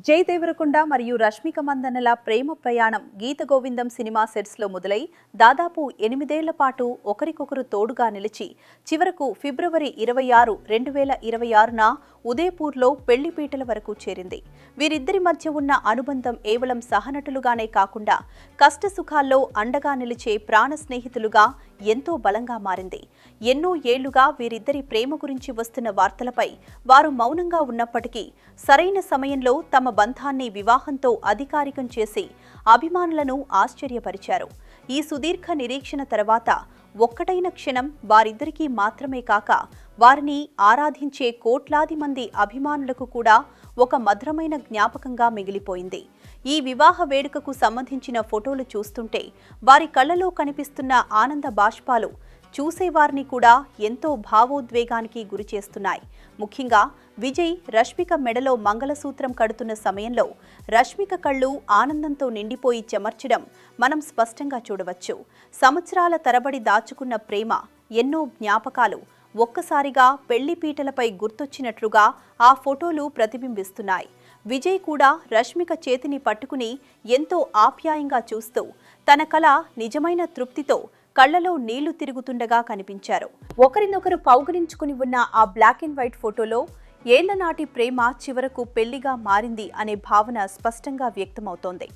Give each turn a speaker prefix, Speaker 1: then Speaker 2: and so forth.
Speaker 1: జై దేవరకొండ మరియు రష్మిక మందన్నల ప్రేమ ప్రయాణం గీత గోవిందం సినిమా సెట్స్ లో మొదలై దాదాపు 8 ఏళ్ల పాటు ఒకరికొకరు తోడుగా నిలిచి చివరకు ఫిబ్రవరి 26, 2026న ఉదయపూర్లో పెళ్లిపీటల వరకు చేరింది. వీరిద్దరి మధ్య ఉన్న అనుబంధం కేవలం సహనటులుగానే కాకుండా కష్టసుఖాల్లో అండగా నిలిచే ప్రాణ స్నేహితులుగా ఎంతో బలంగా మారింది. ఎన్నో ఏళ్లుగా వీరిద్దరి ప్రేమ గురించి వస్తున్న వార్తలపై వారు మౌనంగా ఉన్నప్పటికీ సరైన సమయంలో తమ బంధాన్ని వివాహంతో అధికారికం చేసి అభిమానులను ఆశ్చర్యపరిచారు. ఈ సుదీర్ఘ నిరీక్షణ తర్వాత ఒక్కటైన క్షణం వారిద్దరికీ మాత్రమే కాక వారిని ఆరాధించే కోట్లాది మంది అభిమానులకు కూడా ఒక మధురమైన జ్ఞాపకంగా మిగిలిపోయింది. ఈ వివాహ వేడుకకు సంబంధించిన ఫోటోలు చూస్తుంటే వారి కళ్ళలో కనిపిస్తున్న ఆనంద బాష్పాలు చూసేవారిని కూడా ఎంతో భావోద్వేగానికి గురిచేస్తున్నాయి. ముఖ్యంగా విజయ్ రష్మిక మెడలో మంగళసూత్రం కడుతున్న సమయంలో రష్మిక కళ్ళు ఆనందంతో నిండిపోయి చెమర్చడం మనం స్పష్టంగా చూడవచ్చు. సంవత్సరాల తరబడి దాచుకున్న ప్రేమ, ఎన్నో జ్ఞాపకాలు ఒక్కసారిగా పెళ్లిపీటలపై గుర్తొచ్చినట్లుగా ఆ ఫోటోలు ప్రతిబింబిస్తున్నాయి. విజయ్ కూడా రష్మిక చేతిని పట్టుకుని ఎంతో ఆప్యాయంగా చూస్తూ తన కల నిజమైన తృప్తితో కళ్లలో నీళ్లు తిరుగుతుండగా కనిపించారు. ఒకరినొకరు పౌగలించుకుని ఉన్న ఆ బ్లాక్ అండ్ వైట్ ఫోటోలో ఏళ్లనాటి ప్రేమ చివరకు పెళ్లిగా మారింది అనే భావన స్పష్టంగా వ్యక్తమవుతోంది.